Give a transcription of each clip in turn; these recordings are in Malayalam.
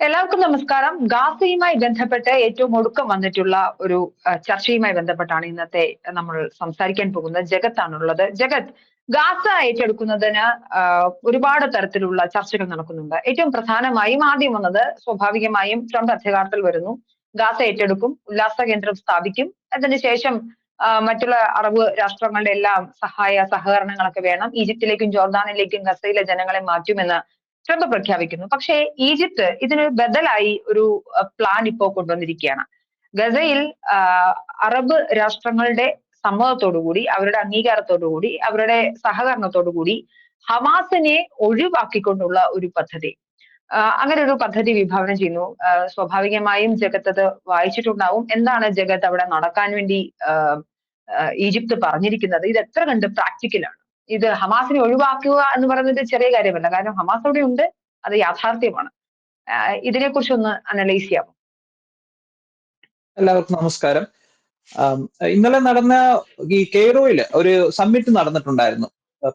എല്ലാവർക്കും നമസ്കാരം. ഗാസയുമായി ബന്ധപ്പെട്ട് ഏറ്റവും ഒടുക്കം വന്നിട്ടുള്ള ഒരു ചർച്ചയുമായി ബന്ധപ്പെട്ടാണ് ഇന്നത്തെ നമ്മൾ സംസാരിക്കാൻ പോകുന്നത്. ജഗത്താണുള്ളത്. ജഗത്, ഗാസ ഏറ്റെടുക്കുന്നതിന് ഒരുപാട് തരത്തിലുള്ള ചർച്ചകൾ നടക്കുന്നുണ്ട്. ഏറ്റവും പ്രധാനമായും ആദ്യം വന്നത് സ്വാഭാവികമായും ട്രംപ് അധികാരത്തിൽ വരുന്നു, ഗാസ ഏറ്റെടുക്കും, ഉല്ലാസ കേന്ദ്രം സ്ഥാപിക്കും, അതിനുശേഷം മറ്റുള്ള അറബ് രാഷ്ട്രങ്ങളുടെ എല്ലാം സഹകരണങ്ങളൊക്കെ വേണം, ഈജിപ്തിലേക്കും ജോർദാനിലേക്കും ഗസയിലെ ജനങ്ങളെ മാറ്റുമെന്ന് ട്രംപ് പ്രഖ്യാപിക്കുന്നു. പക്ഷേ ഈജിപ്ത് ഇതിന് ബദലായി ഒരു പ്ലാൻ ഇപ്പോൾ കൊണ്ടുവന്നിരിക്കുകയാണ്. ഗസയിൽ അറബ് രാഷ്ട്രങ്ങളുടെ സമ്മതത്തോടുകൂടി, അവരുടെ അംഗീകാരത്തോടുകൂടി, അവരുടെ സഹകരണത്തോടുകൂടി ഹമാസിനെ ഒഴിവാക്കിക്കൊണ്ടുള്ള ഒരു പദ്ധതി, അങ്ങനെ ഒരു പദ്ധതി വിഭാവനം ചെയ്യുന്നു. സ്വാഭാവികമായും ജഗത്ത് അത് വായിച്ചിട്ടുണ്ടാവും. എന്താണ് ജഗത്ത് അവിടെ നടക്കാൻ വേണ്ടി ഈജിപ്ത് പറഞ്ഞിരിക്കുന്നത്? ഇത് എത്ര കണ്ട് പ്രാക്ടിക്കലാണ്? ഇത് ഹമാസിനെ ഒഴിവാക്കുക എന്ന് പറയുന്നത് ചെറിയ കാര്യമല്ല. കാരണം ഹമാസ് അവിടെ ഉണ്ട്, അത് യാഥാർത്ഥ്യമാണ്. ഇതിനെക്കുറിച്ച് ഒന്ന് അനലൈസ് ചെയ്യാമോ? എല്ലാവർക്കും നമസ്കാരം. ഇന്നലെ നടന്ന ഈ കെയ്റോയിൽ ഒരു സമ്മിറ്റ് നടന്നിട്ടുണ്ടായിരുന്നു,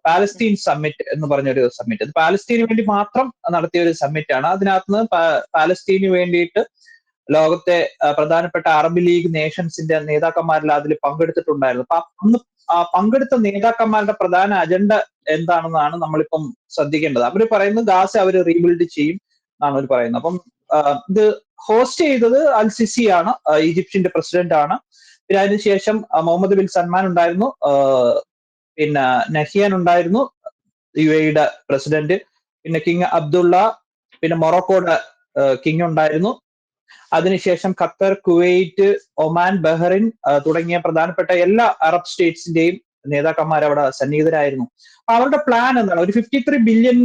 പാലസ്തീൻ സമ്മിറ്റ് എന്ന് പറഞ്ഞൊരു സമ്മിറ്റ്. അത് പാലസ്തീന് വേണ്ടി മാത്രം നടത്തിയ ഒരു സമ്മിറ്റ് ആണ്. അതിനകത്ത് പാലസ്തീന് വേണ്ടിയിട്ട് ലോകത്തെ പ്രധാനപ്പെട്ട അറബ് ലീഗ് നേഷൻസിന്റെ നേതാക്കന്മാരെല്ലാം അതിൽ പങ്കെടുത്തിട്ടുണ്ടായിരുന്നു. അപ്പൊ അന്ന് പങ്കെടുത്ത നേതാക്കന്മാരുടെ പ്രധാന അജണ്ട എന്താണെന്നാണ് നമ്മളിപ്പം ശ്രദ്ധിക്കേണ്ടത്. അവർ പറയുന്നത് ഗാസ അവർ റീബിൽഡ് ചെയ്യും എന്നാണ് അവർ പറയുന്നത്. അപ്പം ഇത് ഹോസ്റ്റ് ചെയ്തത് അൽ സിസി ആണ്, ഈജിപ്ഷ്യന്റെ പ്രസിഡന്റ് ആണ്. പിന്നെ അതിനുശേഷം മുഹമ്മദ് ബിൻ സൽമാൻ ഉണ്ടായിരുന്നു, പിന്നെ നഹിയാൻ ഉണ്ടായിരുന്നു, UAE പ്രസിഡന്റ്, പിന്നെ കിങ് അബ്ദുള്ള, പിന്നെ മൊറോക്കോയുടെ കിങ് ഉണ്ടായിരുന്നു. അതിനുശേഷം ഖത്തർ, കുവൈറ്റ്, ഒമാൻ, ബഹ്റിൻ തുടങ്ങിയ പ്രധാനപ്പെട്ട എല്ലാ അറബ് സ്റ്റേറ്റ്സിന്റെയും നേതാക്കന്മാർ അവിടെ സന്നിഹിതരായിരുന്നു. അവരുടെ പ്ലാൻ എന്താണ്? ഒരു $53 ബില്യൺ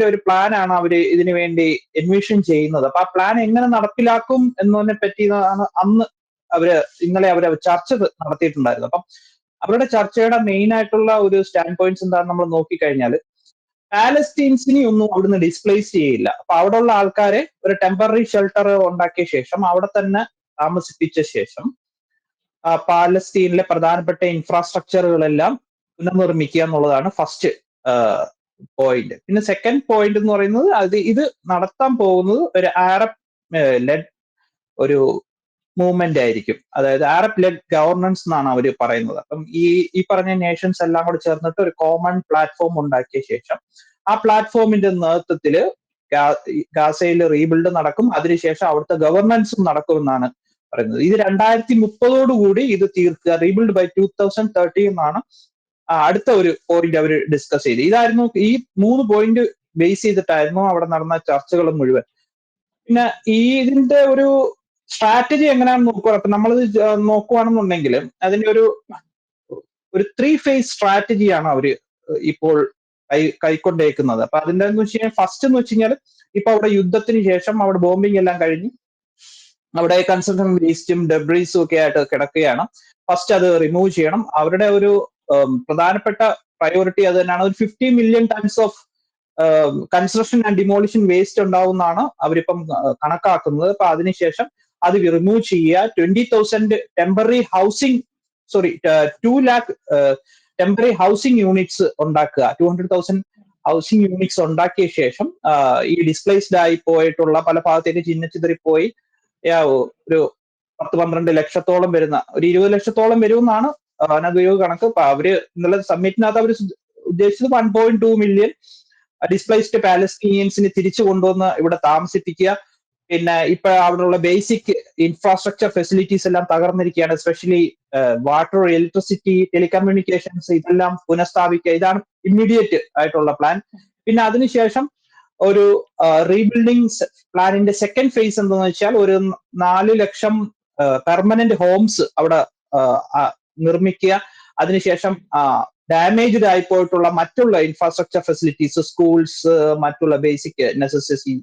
ഒരു പ്ലാൻ ആണ് അവര് ഇതിനു വേണ്ടി എൻവിഷൻ ചെയ്യുന്നത്. അപ്പൊ ആ പ്ലാൻ എങ്ങനെ നടപ്പിലാക്കും എന്നതിനെ പറ്റിയാണ് ഇന്നലെ അവര് ചർച്ച നടത്തിയിട്ടുണ്ടായിരുന്നു. അപ്പം അവരുടെ ചർച്ചയുടെ മെയിൻ ആയിട്ടുള്ള ഒരു സ്റ്റാൻഡ് പോയിന്റ്സ് എന്താണെന്ന് നമ്മൾ നോക്കിക്കഴിഞ്ഞാൽ, പാലസ്തീൻസിനെ ഒന്നും അവിടുന്ന് ഡിസ്പ്ലേസ് ചെയ്യില്ല. അപ്പൊ അവിടെയുള്ള ആൾക്കാരെ ഒരു ടെമ്പററി ഷെൽട്ടർ ഉണ്ടാക്കിയ ശേഷം അവിടെ തന്നെ താമസിപ്പിച്ച ശേഷം പാലസ്തീനിലെ പ്രധാനപ്പെട്ട ഇൻഫ്രാസ്ട്രക്ചറുകളെല്ലാം പുനർനിർമ്മിക്കുക എന്നുള്ളതാണ് ഫസ്റ്റ് പോയിന്റ്. പിന്നെ സെക്കൻഡ് പോയിന്റ് എന്ന് പറയുന്നത് ഇത് നടത്താൻ പോകുന്നത് ഒരു അറബ് ലെഡ് ഒരു മൂവ്മെന്റ് ആയിരിക്കും. അതായത് അറബ് ലെഡ് ഗവർണൻസ് എന്നാണ് അവർ പറയുന്നത്. അപ്പം ഈ പറഞ്ഞ നേഷൻസ് എല്ലാം കൂടെ ചേർന്നിട്ട് ഒരു കോമൺ പ്ലാറ്റ്ഫോം ഉണ്ടാക്കിയ ശേഷം ആ പ്ലാറ്റ്ഫോമിന്റെ നേതൃത്വത്തിൽ ഗാസയിൽ റീബിൽഡ് നടക്കും. അതിനുശേഷം അവിടുത്തെ ഗവർണൻസും നടക്കുമെന്നാണ് പറയുന്നത്. ഇത് 2030 ഇത് തീർക്കുക, റീബിൽഡ് ബൈ 2030 എന്നാണ് അടുത്ത ഒരു പോയിന്റ് അവർ ഡിസ്കസ് ചെയ്ത്. ഇതായിരുന്നു ഈ 3 പോയിന്റ് ബേസ് ചെയ്തിട്ടായിരുന്നു അവിടെ നടന്ന ചർച്ചകൾ മുഴുവൻ. പിന്നെ ഇതിന്റെ ഒരു സ്ട്രാറ്റജി എങ്ങനെയാണെന്ന് നോക്കുക. അപ്പൊ നമ്മളിത് നോക്കുകയാണെന്നുണ്ടെങ്കിൽ അതിന്റെ ഒരു 3 ഫേസ് സ്ട്രാറ്റജിയാണ് അവര് ഇപ്പോൾ കൈക്കൊണ്ടേക്കുന്നത്. അപ്പൊ അതിന്റെ എന്ന് വെച്ച് കഴിഞ്ഞാൽ ഫസ്റ്റ് എന്ന് വെച്ച് കഴിഞ്ഞാൽ ഇപ്പൊ അവിടെ യുദ്ധത്തിന് ശേഷം അവിടെ ബോംബിംഗ് എല്ലാം കഴിഞ്ഞ് അവിടെ കൺസ്ട്രക്ഷൻ വേസ്റ്റും ഡെബ്രീസും ഒക്കെ ആയിട്ട് കിടക്കുകയാണ്. ഫസ്റ്റ് അത് റിമൂവ് ചെയ്യണം. അവരുടെ ഒരു പ്രധാനപ്പെട്ട പ്രയോറിറ്റി അത് തന്നെയാണ്. ഒരു 50 million tons of construction and demolition waste ഉണ്ടാവുമെന്നാണ് അവരിപ്പം കണക്കാക്കുന്നത്. അപ്പൊ അതിനുശേഷം അത് റിമൂവ് ചെയ്യുക. 20,000 temporary housing 2 lakh temporary housing units ഉണ്ടാക്കുക. 200,000 ഹൗസിംഗ് യൂണിറ്റ്സ് ഉണ്ടാക്കിയ ശേഷം ഈ ഡിസ്പ്ലേസ്ഡ് ആയി പോയിട്ടുള്ള പല ഭാഗത്തേക്ക് ചിഹ്നച്ചിതറിപ്പോയി ഒരു 10-12 ലക്ഷത്തോളം വരുന്ന ഒരു 20 ലക്ഷത്തോളം വരുമെന്നാണ് അനധികൃത കണക്ക്. അവര് ഇന്നലെ സമ്മിറ്റിനകത്ത് അവർ ഉദ്ദേശിച്ചത് 1.2 മില്യൺ ഡിസ്പ്ലേസ്ഡ് പാലസ്തീനിയൻസിനെ തിരിച്ചു കൊണ്ടുവന്ന് ഇവിടെ താമസിപ്പിക്കുക. പിന്നെ ഇപ്പൊ അവിടെയുള്ള ബേസിക് ഇൻഫ്രാസ്ട്രക്ചർ ഫെസിലിറ്റീസ് എല്ലാം തകർന്നിരിക്കുകയാണ്. എസ്പെഷ്യലി വാട്ടർ, ഇലക്ട്രിസിറ്റി, ടെലികമ്മ്യൂണിക്കേഷൻസ് ഇതെല്ലാം പുനഃസ്ഥാപിക്കുക. ഇതാണ് ഇമ്മീഡിയറ്റ് ആയിട്ടുള്ള പ്ലാൻ. പിന്നെ അതിനുശേഷം ഒരു റീബിൽഡിംഗ് പ്ലാനിന്റെ സെക്കൻഡ് ഫേസ് എന്താണെന്ന് വെച്ചാൽ ഒരു 4 ലക്ഷം പെർമനന്റ് ഹോംസ് അവിടെ നിർമ്മിക്കുക. അതിനുശേഷം ഡാമേജ്ഡ് ആയിപ്പോയിട്ടുള്ള മറ്റുള്ള ഇൻഫ്രാസ്ട്രക്ചർ ഫെസിലിറ്റീസ്, സ്കൂൾസ്, മറ്റുള്ള basic necessity,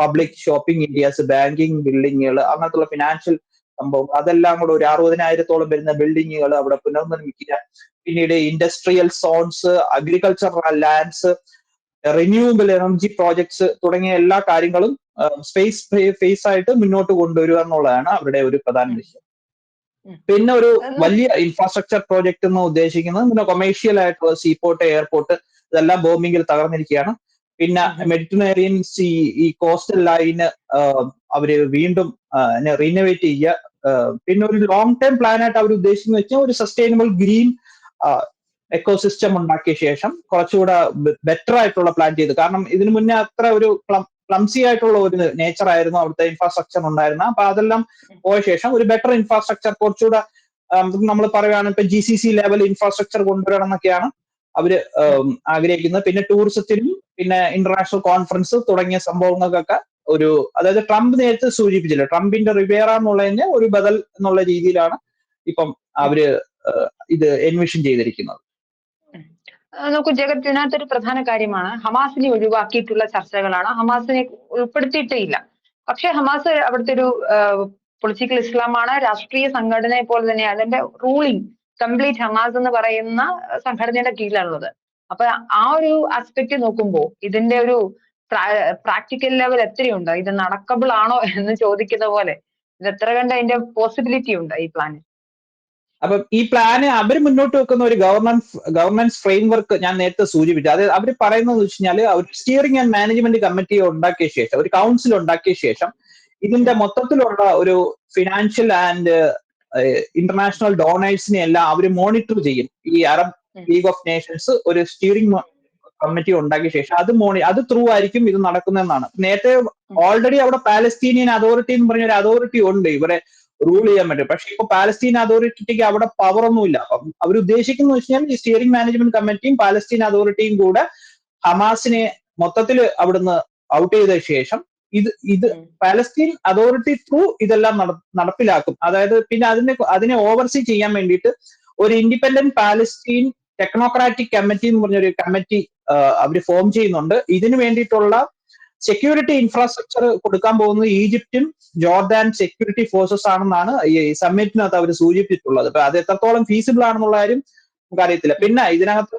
public shopping areas, banking ബിൽഡിങ്ങുകൾ, അങ്ങനത്തുള്ള ഫിനാൻഷ്യൽ സംഭവം അതെല്ലാം കൂടെ ഒരു 60,000-ഓളം വരുന്ന ബിൽഡിങ്ങുകൾ അവിടെ പുനർനിർമ്മിക്കുക. പിന്നീട് industrial zones, agricultural lands, renewable energy projects തുടങ്ങിയ എല്ലാ കാര്യങ്ങളും സ്പേസ് ഫേസ് ആയിട്ട് മുന്നോട്ട് കൊണ്ടുവരിക എന്നുള്ളതാണ് അവരുടെ ഒരു പ്രധാന ലക്ഷ്യം. പിന്നെ ഒരു വലിയ ഇൻഫ്രാസ്ട്രക്ചർ പ്രോജക്ട് എന്ന് ഉദ്ദേശിക്കുന്നത് പിന്നെ കൊമേഴ്ഷ്യൽ ആയിട്ടുള്ള സീപോർട്ട്, എയർപോർട്ട് ഇതെല്ലാം ബോംബിങ്ങിൽ തകർന്നിരിക്കുകയാണ്. പിന്നെ മെഡിറ്ററേനിയൻ സീ, ഈ കോസ്റ്റൽ ലൈന് അവര് വീണ്ടും റീനോവേറ്റ് ചെയ്യുക. പിന്നെ ഒരു ലോങ് ടേം പ്ലാൻ ആയിട്ട് അവർ ഉദ്ദേശിക്കുന്നത് വെച്ചാൽ ഒരു സസ്റ്റൈനബിൾ ഗ്രീൻ എക്കോസിസ്റ്റം ഉണ്ടാക്കിയ ശേഷം കുറച്ചുകൂടെ ബെറ്റർ ആയിട്ടുള്ള പ്ലാൻ ചെയ്ത്. കാരണം ഇതിനു മുന്നേ അത്ര ഒരു ക്ലംസി ആയിട്ടുള്ള ഒരു നേച്ചർ ആയിരുന്നു അവിടുത്തെ ഇൻഫ്രാസ്ട്രക്ചർ ഉണ്ടായിരുന്നത്. അപ്പൊ അതെല്ലാം പോയ ശേഷം ഒരു ബെറ്റർ ഇൻഫ്രാസ്ട്രക്ചർ, കുറച്ചുകൂടെ നമ്മൾ പറയുകയാണ് ഇപ്പൊ GCC ലെവൽ ഇൻഫ്രാസ്ട്രക്ചർ കൊണ്ടുവരണം എന്നൊക്കെയാണ് അവര് ആഗ്രഹിക്കുന്നത്. പിന്നെ ടൂറിസത്തിനും പിന്നെ ഇന്റർനാഷണൽ കോൺഫറൻസ് തുടങ്ങിയ സംഭവങ്ങൾക്കൊക്കെ ഒരു, അതായത് ട്രംപ് നേരത്തെ സൂചിപ്പിച്ചില്ല, ട്രംപിന്റെ റിവേറ എന്നുള്ളതിന് ഒരു ബദൽ എന്നുള്ള രീതിയിലാണ് ഇപ്പം അവര് ഇത് എൻവിഷൻ ചെയ്തിരിക്കുന്നത്. നോക്കൂ ജഗത്, ഇതിനകത്തൊരു പ്രധാന കാര്യമാണ് ഹമാസിനെ ഒഴിവാക്കിയിട്ടുള്ള ചർച്ചകളാണ്. ഹമാസിനെ ഉൾപ്പെടുത്തിയിട്ടേ ഇല്ല. പക്ഷെ ഹമാസ് അവിടുത്തെ ഒരു പൊളിറ്റിക്കൽ ഇസ്ലാമാണ്, രാഷ്ട്രീയ സംഘടനയെ പോലെ തന്നെ അതിന്റെ റൂളിംഗ് കംപ്ലീറ്റ് ഹമാസ് എന്ന് പറയുന്ന സംഘടനയുടെ കീഴിലാണുള്ളത്. അപ്പൊ ആ ഒരു ആസ്പെക്ട് നോക്കുമ്പോൾ ഇതിന്റെ ഒരു പ്രാക്ടിക്കൽ ലെവൽ എത്രയുണ്ട്, ഇത് നടക്കബിൾ ആണോ എന്ന് ചോദിക്കുന്ന പോലെ ഇത് എത്ര കണ്ട് അതിന്റെ പോസിബിലിറ്റി ഉണ്ട് ഈ പ്ലാനിൽ? അപ്പൊ ഈ പ്ലാന് അവർ മുന്നോട്ട് വെക്കുന്ന ഒരു ഗവർണൻസ് ഫ്രെയിംവർക്ക് ഞാൻ നേരത്തെ സൂചിപ്പിച്ചു. അത് അവർ പറയുന്നത് വെച്ച് കഴിഞ്ഞാൽ അവർ സ്റ്റിയറിംഗ് ആൻഡ് മാനേജ്മെന്റ് കമ്മിറ്റി ഉണ്ടാക്കിയ ശേഷം, ഒരു കൗൺസിൽ ഉണ്ടാക്കിയ ശേഷം ഇതിന്റെ മൊത്തത്തിലുള്ള ഒരു ഫിനാൻഷ്യൽ ആൻഡ് ഇന്റർനാഷണൽ ഡോണേഴ്സിനെ എല്ലാം അവർ മോണിറ്റർ ചെയ്യും. ഈ അറബ് ലീഗ് ഓഫ് നേഷൻസ് ഒരു സ്റ്റിയറിംഗ് കമ്മിറ്റി ഉണ്ടാക്കിയ ശേഷം അത് ത്രൂ ആയിരിക്കും ഇത് നടക്കുന്നതെന്നാണ്. നേരത്തെ ഓൾറെഡി അവിടെ പാലസ്തീനിയൻ അതോറിറ്റി എന്ന് പറഞ്ഞ ഒരു അതോറിറ്റി ഉണ്ട് ഇവരെ റൂൾ ചെയ്യാൻ പറ്റും. പക്ഷെ ഇപ്പൊ പാലസ്തീൻ അതോറിറ്റിക്ക് അവിടെ പവർ ഒന്നുമില്ല. അവർ ഉദ്ദേശിക്കുന്നത് വെച്ച് കഴിഞ്ഞാൽ ഈ സ്റ്റിയറിംഗ് മാനേജ്മെന്റ് കമ്മിറ്റിയും പാലസ്തീൻ അതോറിറ്റിയും കൂടെ ഹമാസിനെ മൊത്തത്തിൽ അവിടുന്ന് ഔട്ട് ചെയ്ത ശേഷം ഇത് പാലസ്തീൻ അതോറിറ്റി ത്രൂ ഇതെല്ലാം നടപ്പിലാക്കും. അതായത് പിന്നെ അതിനെ ഓവർസീ ചെയ്യാൻ വേണ്ടിയിട്ട് ഒരു ഇൻഡിപെൻഡന്റ് പാലസ്തീൻ ടെക്നോക്രാറ്റിക് കമ്മിറ്റി എന്ന് പറഞ്ഞൊരു കമ്മിറ്റി അവർ ഫോം ചെയ്യുന്നുണ്ട്. ഇതിനു വേണ്ടിയിട്ടുള്ള സെക്യൂരിറ്റി ഇൻഫ്രാസ്ട്രക്ചർ കൊടുക്കാൻ പോകുന്നത് ഈജിപ്തും ജോർദാൻ സെക്യൂരിറ്റി ഫോഴ്സസ് ആണെന്നാണ് ഈ സമ്മിറ്റിനകത്ത് അവർ സൂചിപ്പിച്ചിട്ടുള്ളത്. അപ്പൊ അത് എത്രത്തോളം ഫീസിബിൾ ആണെന്നുള്ള കാര്യം നമുക്ക് അറിയത്തില്ല. പിന്നെ ഇതിനകത്ത്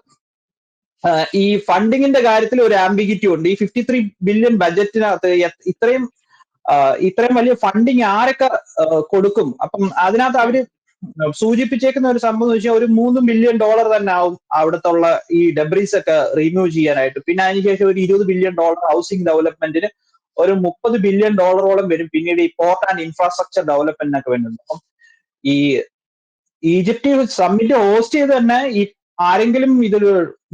ഈ ഫണ്ടിങ്ങിന്റെ കാര്യത്തിൽ ഒരു ആംബിഗിറ്റി ഉണ്ട്. ഈ 53 ബില്യൺ ബജറ്റിനകത്ത് ഇത്രയും വലിയ ഫണ്ടിങ് ആരൊക്കെ കൊടുക്കും? അപ്പം അതിനകത്ത് അവര് സൂചിപ്പിച്ചേക്കുന്ന ഒരു സംഭവം എന്ന് വെച്ചാൽ ഒരു $3 ബില്യൺ തന്നെ ആവും അവിടത്തുള്ള ഈ ഡെബ്രീസ് ഒക്കെ റിമൂവ് ചെയ്യാനായിട്ട്. പിന്നെ അതിനുശേഷം ഒരു $20 ബില്യൺ ഹൗസിംഗ് ഡെവലപ്മെന്റിന്, ഒരു $30 ബില്യൺ വരും പിന്നീട് ഈ പോർട്ട് ആൻഡ് ഇൻഫ്രാസ്ട്രക്ചർ ഡെവലപ്മെന്റിനൊക്കെ വരുന്നത്. അപ്പം ഈ ഈജിപ്റ്റ് സമ്മിറ്റ് ഹോസ്റ്റ് ചെയ്ത് തന്നെ ഈ ആരെങ്കിലും ഇതിൽ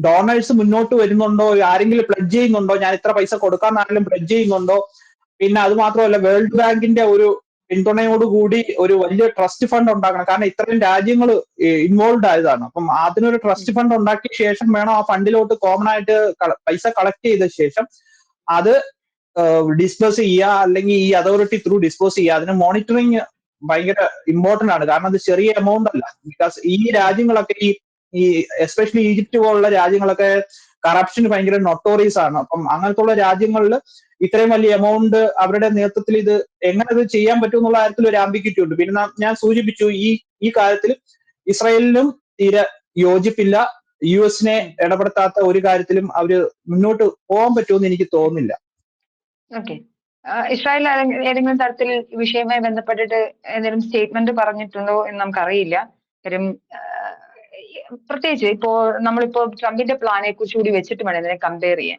ഡോണേഴ്സ് മുന്നോട്ട് വരുന്നുണ്ടോ, ആരെങ്കിലും പ്ലഡ്ജ് ചെയ്യുന്നുണ്ടോ, ഞാൻ ഇത്ര പൈസ കൊടുക്കാൻ ആരെങ്കിലും പ്ലഡ്ജ് ചെയ്യുന്നുണ്ടോ? പിന്നെ അത് മാത്രമല്ല, വേൾഡ് ബാങ്കിന്റെ ഒരു പിന്തുണയോടുകൂടി ഒരു വലിയ ട്രസ്റ്റ് ഫണ്ട് ഉണ്ടാക്കണം. കാരണം ഇത്രയും രാജ്യങ്ങൾ ഇൻവോൾവ് ആയതാണ്. അപ്പം അതിനൊരു ട്രസ്റ്റ് ഫണ്ട് ഉണ്ടാക്കിയ ശേഷം വേണം ആ ഫണ്ടിലോട്ട് കോമൺ ആയിട്ട് പൈസ കളക്ട് ചെയ്ത ശേഷം അത് ഡിസ്പേഴ്സ് ചെയ്യുക, അല്ലെങ്കിൽ ഈ അതോറിറ്റി ത്രൂ ഡിസ്പോസ് ചെയ്യുക. അതിന് മോണിറ്ററിങ് ഭയങ്കര ഇമ്പോർട്ടന്റ് ആണ്. കാരണം അത് ചെറിയ എമൗണ്ട് അല്ല. ബിക്കോസ് ഈ രാജ്യങ്ങളൊക്കെ ഈ എസ്പെഷ്യലി ഈജിപ്റ്റ് പോലുള്ള രാജ്യങ്ങളൊക്കെ കറപ്ഷന് ഭയങ്കര നൊട്ടോറിയസ് ആണ്. അപ്പം അങ്ങനത്തെ ഉള്ള രാജ്യങ്ങളിൽ ഇത്രയും വലിയ എമൗണ്ട് അവരുടെ നേതൃത്വത്തിൽ ഇത് എങ്ങനെ ഇത് ചെയ്യാൻ പറ്റും എന്നുള്ള കാര്യത്തിൽ ഒരു ആംബിഗ്വിറ്റി ഉണ്ട്. പിന്നെ ഞാൻ സൂചിപ്പിച്ചു ഈ കാര്യത്തിൽ ഇസ്രായേലിനും തീരെ യോജിപ്പില്ല. US-നെ ഇടപെടുത്താത്ത ഒരു കാര്യത്തിലും അവര് മുന്നോട്ട് പോകാൻ പറ്റുമെന്ന് എനിക്ക് തോന്നുന്നില്ല. ഓക്കെ, ഇസ്രായേൽ ഏതെങ്കിലും തരത്തിൽ ഈ വിഷയവുമായി ബന്ധപ്പെട്ടിട്ട് എന്തെങ്കിലും സ്റ്റേറ്റ്മെന്റ് പറഞ്ഞിട്ടുണ്ടോ എന്ന് നമുക്കറിയില്ല. കാര്യം പ്രത്യേകിച്ച് നമ്മളിപ്പോ ട്രംപിന്റെ പ്ലാനെ കുറിച്ച് കൂടി വെച്ചിട്ട് വേണം ഇതിനെ കമ്പയർ ചെയ്യാൻ.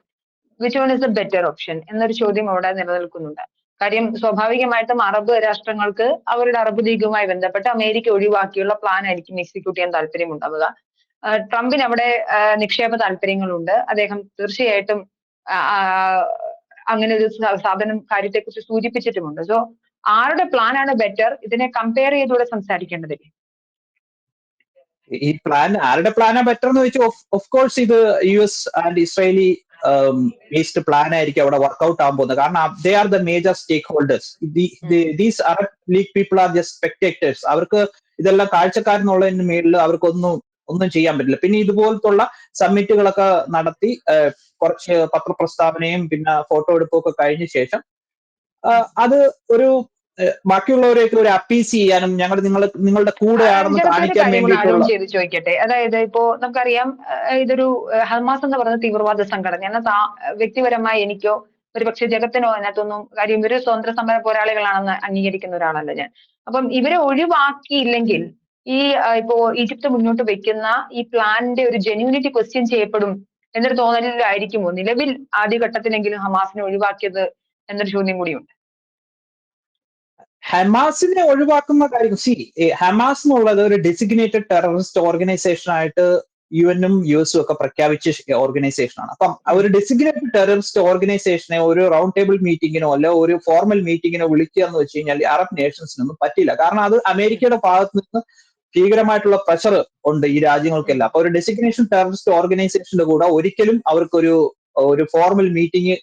Which one is the better option എന്നൊരു ചോദ്യം അവിടെ നിലനിൽക്കുന്നുണ്ട്. കാര്യം സ്വാഭാവികമായിട്ടും അറബ് രാഷ്ട്രങ്ങൾക്ക് അവരുടെ അറബ് ലീഗുമായി ബന്ധപ്പെട്ട് അമേരിക്ക ഒഴിവാക്കിയുള്ള പ്ലാൻ ആയിരിക്കും എക്സിക്യൂട്ട് ചെയ്യാൻ താല്പര്യമുണ്ടാവുക. ട്രംപിന് അവിടെ നിക്ഷേപ താല്പര്യങ്ങളുണ്ട്. അദ്ദേഹം തീർച്ചയായിട്ടും അങ്ങനെ ഒരു കാര്യത്തെക്കുറിച്ച് സൂചിപ്പിച്ചിട്ടുമുണ്ട്. സോ ആരുടെ പ്ലാനാണ് ബെറ്റർ? ഇതിനെ കമ്പയർ ചെയ്തുകൂടെ സംസാരിക്കേണ്ടതില്ലേ? ഈ പ്ലാൻ ആരുടെ പ്ലാനാ ബെറ്റർ എന്ന് വെച്ചാൽ ഓഫ് കോഴ്സ് ഇത് US and Israeli based plan ആയിരിക്കും അവിടെ വർക്ക്ഔട്ട് ആകാൻ പോകുന്നത്. കാരണം they are the major stakeholders. These Arab League people are just spectators. അവർക്ക് ഇതെല്ലാം കാഴ്ചക്കാരെന്നുള്ളതിന് മേളിൽ അവർക്കൊന്നും ചെയ്യാൻ പറ്റില്ല. പിന്നെ ഇതുപോലത്തുള്ള സമ്മിറ്റുകളൊക്കെ നടത്തി കുറച്ച് പത്രപ്രസ്താവനയും പിന്നെ ഫോട്ടോ എടുപ്പും ഒക്കെ കഴിഞ്ഞ ശേഷം അത് ഒരു ബാക്കിയുള്ളവരെയൊക്കെ ഒരു അപ്പീസ് ചെയ്യാനും നിങ്ങളുടെ കൂടെയാണെന്ന് കാണിക്കാൻ വേണ്ടിയിട്ടുള്ള. ചോദിക്കട്ടെ, അതായത് ഇപ്പോ നമുക്കറിയാം ഇതൊരു ഹമാസ് എന്ന് പറയുന്ന തീവ്രവാദ സംഘടന. എന്നാൽ വ്യക്തിപരമായി എനിക്കോ ഒരുപക്ഷെ ജഗത്തിനോ അതിനകത്തൊന്നും കാര്യം, ഇവര് സ്വതന്ത്ര സമര പോരാളികളാണെന്ന് അംഗീകരിക്കുന്ന ഒരാളല്ല ഞാൻ. അപ്പം ഇവരെ ഒഴിവാക്കിയില്ലെങ്കിൽ ഇപ്പോ ഈജിപ്ത് മുന്നോട്ട് വെക്കുന്ന ഈ പ്ലാനിന്റെ ഒരു ജെന്യൂനിറ്റി ക്വസ്റ്റ്യൻ ചെയ്യപ്പെടും എന്നൊരു തോന്നലിലായിരിക്കുമോ നിലവിൽ ആദ്യഘട്ടത്തിലെങ്കിലും ഹമാസിനെ ഒഴിവാക്കിയത് എന്നൊരു ചോദ്യം കൂടിയുണ്ട്. ഹമാസിനെ ഒഴിവാക്കുന്ന കാര്യം ഹമാസ് എന്നുള്ളത് ഒരു ഡെസിഗ്നേറ്റഡ് ടെററിസ്റ്റ് ഓർഗനൈസേഷൻ ആയിട്ട് യുഎനും യുഎസും ഒക്കെ പ്രഖ്യാപിച്ച ഓർഗനൈസേഷൻ ആണ്. അപ്പം ഒരു ഡെസിഗ്നേറ്റഡ് ടെററിസ്റ്റ് ഓർഗനൈസേഷനെ ഒരു റൗണ്ട് ടേബിൾ മീറ്റിങ്ങിനോ അല്ല ഒരു ഫോർമൽ മീറ്റിങ്ങിനോ വിളിക്കുക എന്ന് വെച്ച് കഴിഞ്ഞാൽ അറബ് നേഷൻസിനൊന്നും പറ്റില്ല. കാരണം അത് അമേരിക്കയുടെ ഭാഗത്ത് നിന്ന് ഭീകരമായിട്ടുള്ള പ്രഷർ ഉണ്ട് ഈ രാജ്യങ്ങൾക്കെല്ലാം. അപ്പൊ ഒരു ഡെസിഗ്നേഷൻ ടെററിസ്റ്റ് ഓർഗനൈസേഷന്റെ കൂടെ ഒരിക്കലും അവർക്കൊരു ഫോർമൽ മീറ്റിംഗ്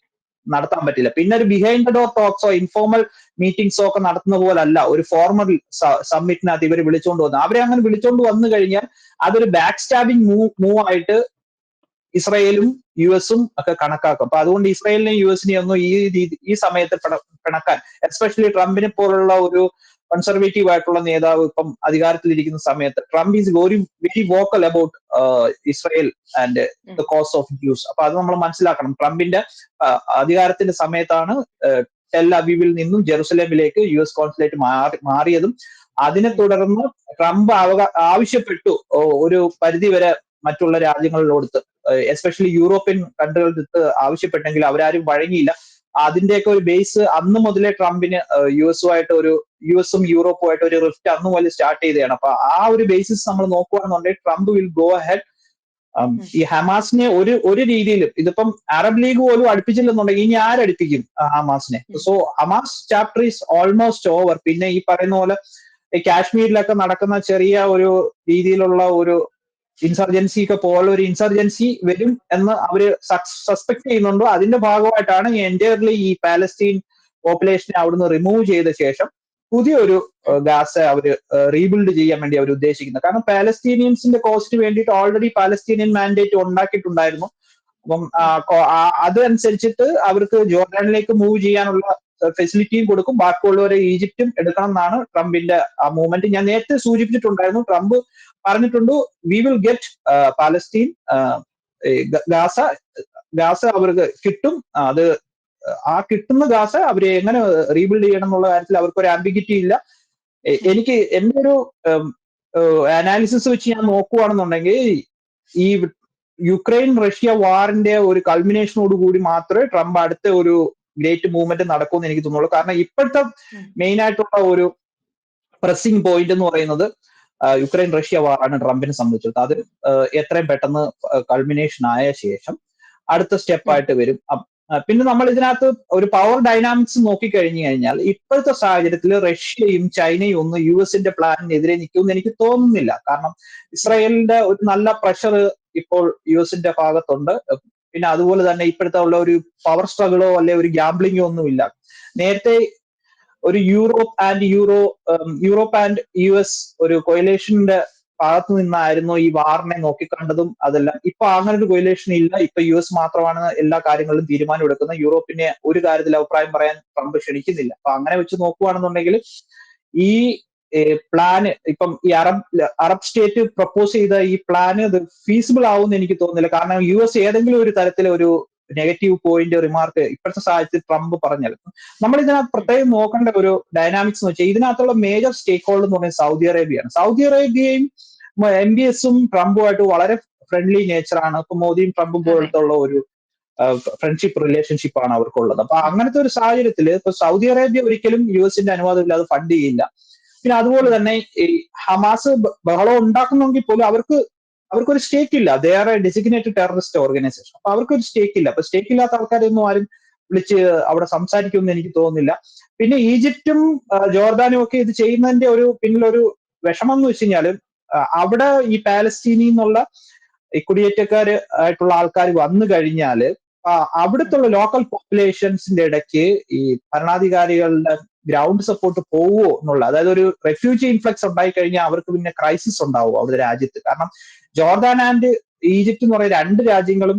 നടത്താൻ പറ്റില്ല. പിന്നെ ഒരു ബിഹൈൻഡ് ദ ഡോർ ടോക്സോ ഇൻഫോർമൽ മീറ്റിംഗ്സോ ഒക്കെ നടത്തുന്ന പോലല്ല ഒരു ഫോർമൽ സമ്മിറ്റിനകത്ത് ഇവർ വിളിച്ചുകൊണ്ട് വന്നു. അവരെ അങ്ങനെ വിളിച്ചുകൊണ്ട് വന്നു കഴിഞ്ഞാൽ അതൊരു ബാക്ക് സ്റ്റാബിങ് മൂവ് ആയിട്ട് ഇസ്രായേലും യുഎസും ഒക്കെ കണക്കാക്കും. അപ്പൊ അതുകൊണ്ട് ഇസ്രായേലിനെയും യുഎസിനെയും ഒന്നും ഈ സമയത്ത് പിണക്കാൻ, എസ്പെഷ്യലി ട്രംപിനെ പോലുള്ള ഒരു കൺസർവേറ്റീവ് ആയിട്ടുള്ള നേതാവ് ഇപ്പം അധികാരത്തിലിരിക്കുന്ന സമയത്ത് Trump is very vocal about Israel and the cause of juice. അപ്പൊ അത് നമ്മൾ മനസ്സിലാക്കണം. ട്രംപിന്റെ അധികാരത്തിന്റെ സമയത്താണ് ടെൽ അവീവിൽ നിന്നും ജെറുസലേമിലേക്ക് യുഎസ് കോൺസുലേറ്റ് മാറിയതും അതിനെ തുടർന്ന് ട്രംപ് ആവശ്യപ്പെട്ടു ഒരു പരിധിവരെ മറ്റുള്ള രാജ്യങ്ങളിലോടുത്ത്, എസ്പെഷ്യലി യൂറോപ്യൻ കൺട്രികളടുത്ത് ആവശ്യപ്പെട്ടെങ്കിൽ അവരാരും വഴങ്ങിയില്ല. അതിന്റെയൊക്കെ ഒരു ബേസ് അന്ന് മുതലേ ട്രംപിന് യുഎസും യൂറോപ്പുമായിട്ട് ഒരു റിഫ്റ്റ് അന്ന് മുതൽ സ്റ്റാർട്ട് ചെയ്തതാണ്. അപ്പൊ ആ ഒരു ബേസിസ് നമ്മൾ നോക്കുകയാണെന്നുണ്ടെങ്കിൽ ട്രംപ് വിൽ ഗോ അഹെഡ്. ഈ ഹമാസിനെ ഒരു രീതിയിലും ഇതിപ്പം അറബ് ലീഗ് പോലും അടുപ്പിച്ചില്ലെന്നുണ്ടെങ്കിൽ ഇനി ആരടുപ്പിക്കും ഹമാസിനെ? So Hamas chapter is almost over. പിന്നെ ഈ പറയുന്ന പോലെ കാശ്മീരിലൊക്കെ നടക്കുന്ന ചെറിയ ഒരു രീതിയിലുള്ള ഒരു ഇൻസർജൻസി ഒക്കെ പോലെ ഒരു ഇൻസർജൻസി വരും എന്ന് അവര് സസ്പെക്ട് ചെയ്യുന്നുണ്ടോ? അതിന്റെ ഭാഗമായിട്ടാണ് എൻറ്റയർലി ഈ പാലസ്തീൻ പോപ്പുലേഷനെ അവിടുന്ന് റിമൂവ് ചെയ്ത ശേഷം പുതിയൊരു ഗാസ അവര് റീബിൽഡ് ചെയ്യാൻ വേണ്ടി അവർ ഉദ്ദേശിക്കുന്നത്. കാരണം പാലസ്തീനിയൻസിന്റെ കോസ്റ്റിന് വേണ്ടിയിട്ട് ഓൾറെഡി പാലസ്തീനിയൻ മാൻഡേറ്റ് ഉണ്ടാക്കിയിട്ടുണ്ടായിരുന്നു. അപ്പം അതനുസരിച്ചിട്ട് അവർക്ക് ജോർഡാനിലേക്ക് മൂവ് ചെയ്യാനുള്ള ഫെസിലിറ്റിയും കൊടുക്കും. ബാക്കിയുള്ളവരെ ഈജിപ്തും എടുക്കണം എന്നാണ് ട്രംപിന്റെ ആ മൂവ്മെന്റ്. ഞാൻ നേരത്തെ സൂചിപ്പിച്ചിട്ടുണ്ടായിരുന്നു, ട്രംപ് പറഞ്ഞിട്ടുണ്ട് we will get Palestine, Gaza അവർക്ക് കിട്ടും. അത് ആ കിട്ടുന്ന ഗാസ അവര് എങ്ങനെ റീബിൽഡ് ചെയ്യണം എന്നുള്ള കാര്യത്തിൽ അവർക്കൊരു ആംബിഗിറ്റി ഇല്ല. എനിക്ക് എന്റെ ഒരു അനാലിസിസ് വെച്ച് ഞാൻ നോക്കുകയാണെന്നുണ്ടെങ്കിൽ ഈ യുക്രൈൻ റഷ്യ വാറിന്റെ ഒരു കൾമിനേഷനോട് കൂടി മാത്രമേ ട്രംപ് അടുത്ത ഒരു ഗ്രേറ്റ് മൂവ്മെന്റ് നടക്കുമെന്ന് എനിക്ക് തോന്നുള്ളൂ. കാരണം ഇപ്പോഴത്തെ മെയിൻ ആയിട്ടുള്ള ഒരു പ്രസിംഗ് പോയിന്റ് എന്ന് പറയുന്നത് യുക്രൈൻ റഷ്യ വാറാണ് ട്രംപിനെ സംബന്ധിച്ചിടത്തോളം. അത് എത്രയും പെട്ടെന്ന് കൾമിനേഷൻ ആയ ശേഷം അടുത്ത സ്റ്റെപ്പായിട്ട് വരും. പിന്നെ നമ്മൾ ഇതിനകത്ത് ഒരു പവർ ഡൈനാമിക്സ് നോക്കിക്കഴിഞ്ഞു കഴിഞ്ഞാൽ ഇപ്പോഴത്തെ സാഹചര്യത്തിൽ റഷ്യയും ചൈനയും ഒന്നും യുഎസിന്റെ പ്ലാനിനെതിരെ നിൽക്കുമെന്ന് എനിക്ക് തോന്നുന്നില്ല. കാരണം ഇസ്രായേലിന്റെ ഒരു നല്ല പ്രഷർ ഇപ്പോൾ യുഎസിന്റെ ഭാഗത്തുണ്ട്. പിന്നെ അതുപോലെ തന്നെ ഇപ്പോഴത്തെ ഉള്ള ഒരു പവർ സ്ട്രഗിളോ അല്ലെ ഒരു ഗ്യാംബ്ലിങ്ങോ ഒന്നുമില്ല. നേരത്തെ ഒരു യൂറോപ്പ് ആൻഡ് യു എസ് ഒരു കൊയിലേഷന്റെ ഭാഗത്ത് നിന്നായിരുന്നു ഈ വാറിനെ നോക്കിക്കണ്ടതും അതെല്ലാം. ഇപ്പൊ അങ്ങനെ ഒരു കൊയിലേഷൻ ഇല്ല. ഇപ്പൊ യു എസ് മാത്രമാണ് എല്ലാ കാര്യങ്ങളിലും തീരുമാനം എടുക്കുന്നത്. യൂറോപ്പിനെ ഒരു കാര്യത്തിൽ അഭിപ്രായം പറയാൻ ട്രംപ് ക്ഷണിക്കുന്നില്ല. അപ്പൊ അങ്ങനെ വെച്ച് നോക്കുകയാണെന്നുണ്ടെങ്കിൽ ഈ പ്ലാന് ഇപ്പം ഈ അറബ് സ്റ്റേറ്റ് പ്രപ്പോസ് ചെയ്ത ഈ പ്ലാന് ഇത് ഫീസിബിൾ ആവുമെന്ന് എനിക്ക് തോന്നുന്നില്ല. കാരണം യു എസ് ഏതെങ്കിലും ഒരു തരത്തിലെ ഒരു നെഗറ്റീവ് പോയിന്റ് റിമാർക്ക് ഇപ്പോഴത്തെ സാഹചര്യത്തിൽ ട്രംപ് പറഞ്ഞത്. നമ്മൾ ഇതിനകത്ത് പ്രത്യേകം നോക്കേണ്ട ഒരു ഡൈനാമിക്സ് എന്ന് വെച്ചാൽ ഇതിനകത്തുള്ള മേജർ സ്റ്റേക്ക് ഹോൾഡർ എന്ന് പറയുന്നത് സൗദി അറേബ്യയാണ്. സൗദി അറേബ്യയും MBSും ട്രംപുമായിട്ട് വളരെ ഫ്രണ്ട്ലി നേച്ചറാണ്. ഇപ്പൊ മോദിയും ട്രംപും പോലത്തെ ഉള്ള ഒരു ഫ്രണ്ട്ഷിപ്പ് റിലേഷൻഷിപ്പ് ആണ് അവർക്കുള്ളത്. അപ്പൊ അങ്ങനത്തെ ഒരു സാഹചര്യത്തിൽ ഇപ്പൊ സൗദി അറേബ്യ ഒരിക്കലും യുഎസിന്റെ അനുവാദം ഇല്ലാതെ ഫണ്ട് ചെയ്യില്ല. പിന്നെ അതുപോലെ തന്നെ ഈ ഹമാസ് ബഹളം ഉണ്ടാക്കുന്നെങ്കിൽ പോലും അവർക്കൊരു സ്റ്റേക്ക് ഇല്ല. They are A designated terrorist organisation. അപ്പൊ അവർക്കൊരു സ്റ്റേക്ക് ഇല്ല. അപ്പൊ സ്റ്റേക്ക് ഇല്ലാത്ത ആൾക്കാരൊന്നും ആരും വിളിച്ച് അവിടെ സംസാരിക്കുമെന്ന് എനിക്ക് തോന്നുന്നില്ല. പിന്നെ ഈജിപ്തും ജോർദാനും ഒക്കെ ഇത് ചെയ്യുന്നതിന്റെ ഒരു പിന്നിലൊരു വിഷമം എന്ന് വെച്ച് കഴിഞ്ഞാൽ അവിടെ ഈ പാലസ്തീനിൽ നിന്നുള്ള ഈ കുടിയേറ്റക്കാര് ആയിട്ടുള്ള ആൾക്കാർ വന്നു കഴിഞ്ഞാല് അവിടുത്തെ ലോക്കൽ പോപ്പുലേഷൻസിന്റെ ഇടയ്ക്ക് ഈ ഭരണാധികാരികളുടെ ഗ്രൗണ്ട് സപ്പോർട്ട് പോവുമോ എന്നുള്ള, അതായത് ഒരു റെഫ്യൂജി ഇൻഫ്ലക്സ് ഉണ്ടായി കഴിഞ്ഞാൽ അവർക്ക് പിന്നെ ക്രൈസിസ് ഉണ്ടാവും അവരുടെ രാജ്യത്ത്. കാരണം ജോർദാൻ ആൻഡ് ഈജിപ്റ്റ് എന്ന് പറയുന്ന രണ്ട് രാജ്യങ്ങളും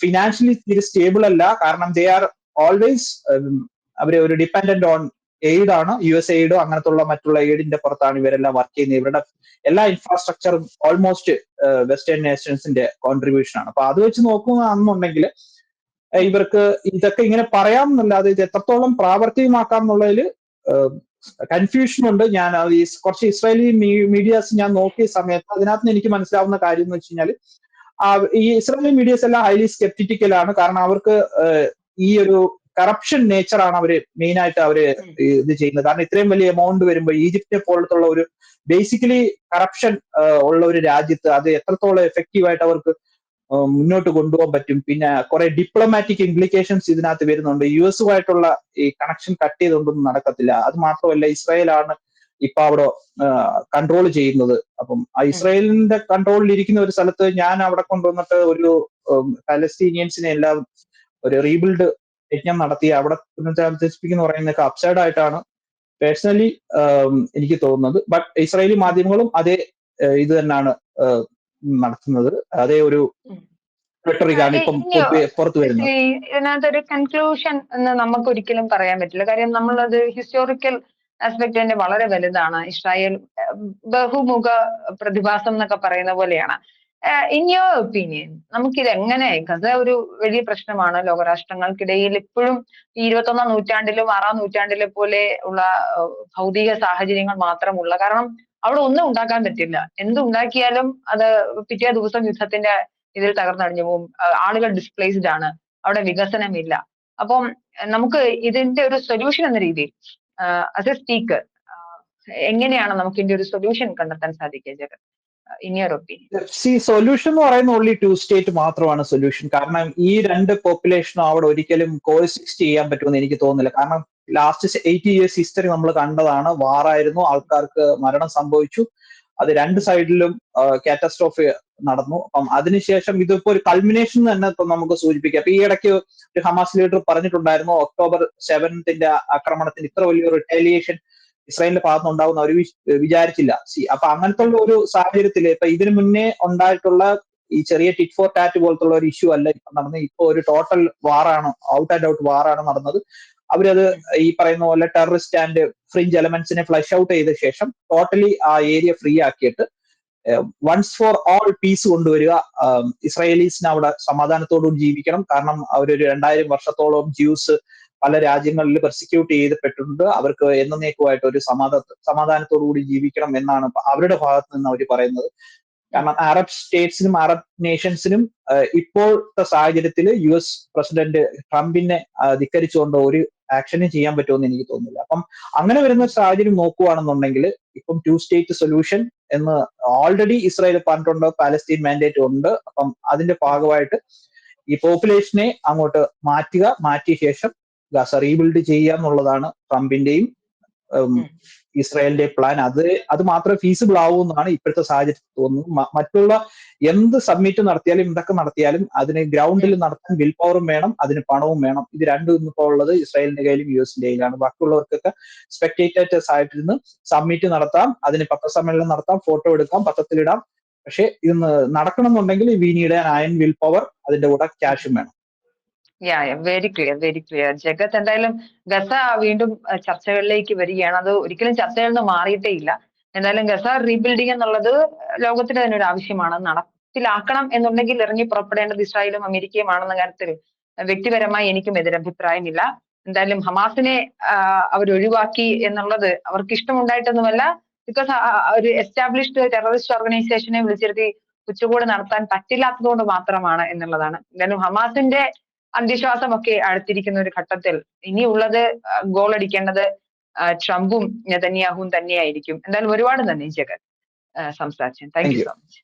ഫിനാൻഷ്യലി തീരെ സ്റ്റേബിൾ അല്ല. കാരണം ദേ ആർ ഓൾവേസ് അവര് ഒരു ഡിപ്പെൻഡന്റ് ഓൺ എയ്ഡ് ആണ്. US എയ്ഡോ അങ്ങനത്തുള്ള മറ്റുള്ള എയ്ഡിന്റെ പുറത്താണ് ഇവരെല്ലാം വർക്ക് ചെയ്യുന്നത്. ഇവരുടെ എല്ലാ ഇൻഫ്രാസ്ട്രക്ചറും ഓൾമോസ്റ്റ് വെസ്റ്റേൺ നേഷൻസിന്റെ കോൺട്രിബ്യൂഷൻ ആണ്. അപ്പൊ അത് വെച്ച് നോക്കുകയാണെന്നുണ്ടെങ്കിൽ ഇവർക്ക് ഇതൊക്കെ ഇങ്ങനെ പറയാം എന്നല്ലാതെ ഇത് എത്രത്തോളം പ്രാവർത്തികമാക്കാം എന്നുള്ളതിൽ കൺഫ്യൂഷൻ ഉണ്ട്. ഞാൻ കുറച്ച് ഇസ്രായേലി മീഡിയാസ് ഞാൻ നോക്കിയ സമയത്ത് അതിനകത്ത് എനിക്ക് മനസ്സിലാവുന്ന കാര്യം എന്ന് വെച്ച് കഴിഞ്ഞാൽ ഈ ഇസ്രായേലി മീഡിയസ് എല്ലാം ഹൈലി സ്കെപ്റ്റിക്കലാണ്. കാരണം അവർക്ക് ഈ ഒരു കറപ്ഷൻ നേച്ചറാണ് അവര് മെയിൻ ആയിട്ട് അവര് ഇത് ചെയ്യുന്നത്. കാരണം ഇത്രയും വലിയ എമൗണ്ട് വരുമ്പോൾ ഈജിപ്തിനെ പോലത്തുള്ള ഒരു ബേസിക്കലി കറപ്ഷൻ ഉള്ള ഒരു രാജ്യത്ത് അത് എത്രത്തോളം എഫക്റ്റീവായിട്ട് അവർക്ക് മുന്നോട്ട് കൊണ്ടുപോകാൻ പറ്റും. പിന്നെ കുറെ ഡിപ്ലോമാറ്റിക് ഇംപ്ലിക്കേഷൻസ് ഇതിനകത്ത് വരുന്നുണ്ട്. യുഎസുമായിട്ടുള്ള ഈ കണക്ഷൻ കട്ട് ചെയ്തുകൊണ്ടൊന്നും നടക്കത്തില്ല. അത് മാത്രമല്ല ഇസ്രായേലാണ് ഇപ്പൊ അവിടെ കൺട്രോൾ ചെയ്യുന്നത്. അപ്പം ഇസ്രായേലിന്റെ കൺട്രോളിൽ ഇരിക്കുന്ന ഒരു സ്ഥലത്ത് ഞാൻ അവിടെ കൊണ്ടുവന്നിട്ട് ഒരു പാലസ്തീനിയൻസിനെ എല്ലാം ഒരു റീബിൽഡ് യജ്ഞം നടത്തി അവിടെ പുനഃസ്ഥാപിപ്പിക്കുന്ന പറയുന്നതൊക്കെ അപ്സൈഡ് ആയിട്ടാണ് പേഴ്സണലി എനിക്ക് തോന്നുന്നത്. ബട്ട് ഇസ്രായേലി മാധ്യമങ്ങളും അതേ ഇത് തന്നെയാണ് നടത്തുന്നത്. അതേ ഒരു റെട്ടറിക്കാണ് ഇപ്പം പുറത്തു വരുന്നത്. ഇതിനകത്തൊരു കൺക്ലൂഷൻ എന്ന് നമുക്ക് ഒരിക്കലും പറയാൻ പറ്റില്ല. കാര്യം നമ്മളത് ഹിസ്റ്റോറിക്കൽ ആസ്പെക്ട് തന്നെ വളരെ വലുതാണ്. ഇസ്രായേൽ ബഹുമുഖ പ്രതിഭാസം എന്നൊക്കെ പറയുന്ന പോലെയാണ്. ഇൻ യുവർ ഒപ്പീനിയൻ നമുക്കിത് എങ്ങനെ, ഗസ ഒരു വലിയ പ്രശ്നമാണ് ലോകരാഷ്ട്രങ്ങൾക്കിടയിൽ. ഇപ്പോഴും ഈ 21ാം നൂറ്റാണ്ടിലും 6ാം നൂറ്റാണ്ടിലെ പോലെ ഉള്ള ഭൗതിക സാഹചര്യങ്ങൾ മാത്രമുള്ള, കാരണം അവിടെ ഒന്നും ഉണ്ടാക്കാൻ പറ്റില്ല. എന്തുണ്ടാക്കിയാലും അത് പിറ്റേ ദിവസം യുദ്ധത്തിന്റെ ഇതിൽ തകർന്നടിഞ്ഞു പോകും. ആളുകൾ ഡിസ്പ്ലേസ്ഡ് ആണ്, അവിടെ വികസനമില്ല. അപ്പം നമുക്ക് ഇതിന്റെ ഒരു സൊല്യൂഷൻ എന്ന രീതിയിൽ ആസ് എ സ്പീക്കർ എങ്ങനെയാണ് നമുക്ക് ഇതിന്റെ ഒരു സൊല്യൂഷൻ കണ്ടെത്താൻ സാധിക്കുക ജഗത്, ഇൻ യുവർ ഒപ്പീനിയൻ? സൊല്യൂഷൻ എന്ന് പറയുന്ന ഓൺലി 2 സ്റ്റേറ്റ് മാത്രമാണ് സൊല്യൂഷൻ. കാരണം ഈ രണ്ട് പോപ്പുലേഷനും അവിടെ ഒരിക്കലും കോഎക്സിസ്റ്റ് ചെയ്യാൻ പറ്റുമെന്ന് എനിക്ക് തോന്നുന്നില്ല. കാരണം ലാസ്റ്റ് 80 years ഹിസ്റ്ററി നമ്മൾ കണ്ടതാണ്. വാറായിരുന്നു, ആൾക്കാർക്ക് മരണം സംഭവിച്ചു, അത് രണ്ട് സൈഡിലും കാറ്റസ്ട്രോഫി നടന്നു. അപ്പം അതിനുശേഷം ഇതിപ്പോ ഒരു കൾമിനേഷൻ തന്നെ ഇപ്പൊ നമുക്ക് സൂചിപ്പിക്കാം. അപ്പൊ ഈ ഇടയ്ക്ക് ഒരു ഹമാസ് ലീഡർ പറഞ്ഞിട്ടുണ്ടായിരുന്നു October 7th ആക്രമണത്തിന് ഇത്ര വലിയൊരു റിട്ടാലിയേഷൻ ഇസ്രായേലിന്റെ ഭാഗത്ത് ഉണ്ടാവുന്ന അവർ വിചാരിച്ചില്ല. അപ്പൊ അങ്ങനത്തെ ഒരു സാഹചര്യത്തിൽ ഇപ്പൊ ഇതിനു മുന്നേ ഉണ്ടായിട്ടുള്ള ഈ ചെറിയ ടിറ്റ് ഫോർ ടാറ്റ് പോലത്തുള്ള ഒരു ഇഷ്യൂ അല്ല ഇപ്പൊ നടന്നത്. ഇപ്പൊ ഒരു ടോട്ടൽ വാറാണ്, ഔട്ട് ആൻഡ് ഔട്ട് വാറാണ് നടന്നത്. അവരത് ഈ പറയുന്ന പോലെ ടെററിസ്റ്റ് ആൻഡ് ഫ്രിഞ്ച് എലമെന്റ്സിനെ ഫ്ലഷ് ഔട്ട് ചെയ്ത ശേഷം ടോട്ടലി ആ ഏരിയ ഫ്രീ ആക്കിയിട്ട് വൺസ് ഫോർ ഓൾ പീസ് കൊണ്ടുവരിക. ഇസ്രായേലീസിന് അവിടെ സമാധാനത്തോടും ജീവിക്കണം. കാരണം അവരൊരു 2000 വർഷത്തോളം ജ്യൂസ് പല രാജ്യങ്ങളിൽ പെർസിക്യൂട്ട് ചെയ്യപ്പെട്ടിട്ടുണ്ട്. അവർക്ക് എന്നേക്കുമായിട്ട് ഒരു സമാധാനത്തോടു കൂടി ജീവിക്കണം എന്നാണ് അവരുടെ ഭാഗത്ത് നിന്ന് അവർ പറയുന്നത്. കാരണം അറബ് സ്റ്റേറ്റ്സിനും അറബ് നേഷൻസിനും ഇപ്പോഴത്തെ സാഹചര്യത്തിൽ US പ്രസിഡന്റ് ട്രംപിനെ ധിക്കരിച്ചുകൊണ്ട് ഒരു ആക്ഷനും ചെയ്യാൻ പറ്റുമെന്ന് എനിക്ക് തോന്നുന്നില്ല. അപ്പം അങ്ങനെ വരുന്ന സാഹചര്യം നോക്കുകയാണെന്നുണ്ടെങ്കിൽ ഇപ്പം 2 സ്റ്റേറ്റ് സൊല്യൂഷൻ എന്ന് ഓൾറെഡി ഇസ്രായേൽ പറഞ്ഞിട്ടുണ്ട്, പാലസ്തീൻ മാൻഡേറ്റ് ഉണ്ട്. അപ്പം അതിന്റെ ഭാഗമായിട്ട് ഈ പോപ്പുലേഷനെ അങ്ങോട്ട് മാറ്റിയ ശേഷം ഗസ റീബിൽഡ് ചെയ്യുക എന്നുള്ളതാണ് ട്രംപിന്റെയും ഇസ്രായേലിന്റെ പ്ലാൻ. അത് മാത്രമേ ഫീസിബിൾ ആവൂ എന്നാണ് ഇപ്പോഴത്തെ സാഹചര്യത്തിൽ തോന്നുന്നത്. മറ്റുള്ള എന്ത് സബ്മിറ്റ് നടത്തിയാലും എന്തൊക്കെ നടത്തിയാലും അതിന് ഗ്രൗണ്ടിൽ നടത്താൻ വിൽ പവറും വേണം, അതിന് പണവും വേണം. ഇത് രണ്ടും ഇന്നിപ്പോ ഉള്ളത് ഇസ്രായേലിന്റെ കയ്യിലും US-ന്റെ കയ്യിലാണ്. ബാക്കിയുള്ളവർക്കൊക്കെ സ്പെക്ടേറ്റേഴ്സ് ആയിട്ടിരുന്ന് സബ്മിറ്റ് നടത്താം, അതിന് പത്രസമ്മേളനം നടത്താം, ഫോട്ടോ എടുക്കാം, പത്രത്തിലിടാം. പക്ഷെ ഇത് നടക്കണം എന്നുണ്ടെങ്കിൽ we need an iron will power, അതിന്റെ കൂടെ ക്യാഷും വേണം. Very clear, very clear. Jagat, എന്തായാലും ഗസ വീണ്ടും ചർച്ചകളിലേക്ക് വരികയാണ്. അത് ഒരിക്കലും ചർച്ചകളിൽ നിന്ന് മാറിയിട്ടേ ഇല്ല. എന്തായാലും ഗസ റീബിൽഡിംഗ് എന്നുള്ളത് ലോകത്തിന് തന്നെ ഒരു ആവശ്യമാണ്. നടപ്പിലാക്കണം എന്നുണ്ടെങ്കിൽ ഇറങ്ങി പുറപ്പെടേണ്ടത് ഇസ്രായേലും അമേരിക്കയുമാണെന്ന കാര്യത്തിൽ വ്യക്തിപരമായി എനിക്കും എതിരഭിപ്രായമില്ല. എന്തായാലും ഹമാസിനെ അവരൊഴിവാക്കി എന്നുള്ളത് അവർക്ക് ഇഷ്ടമുണ്ടായിട്ടൊന്നുമല്ല. ബിക്കോസ് ഒരു എസ്റ്റാബ്ലിഷ്ഡ് ടെററിസ്റ്റ് ഓർഗനൈസേഷനെ വിളിച്ചിരുത്തി ഉച്ചകോടി നടത്താൻ പറ്റില്ലാത്തതുകൊണ്ട് മാത്രമാണ് എന്നുള്ളതാണ്. എന്തായാലും ഹമാസിന്റെ അന്ത്യശ്വാസമൊക്കെ അടുത്തിരിക്കുന്ന ഒരു ഘട്ടത്തിൽ ഇനിയുള്ളത് ഗോൾ അടിക്കേണ്ടത് ട്രംപും നെതന്യാഹുവും തന്നെയായിരിക്കും. എന്തായാലും ഒരുപാട് നന്ദി ജഗത് സംസാരിച്ചു. Thank you so much.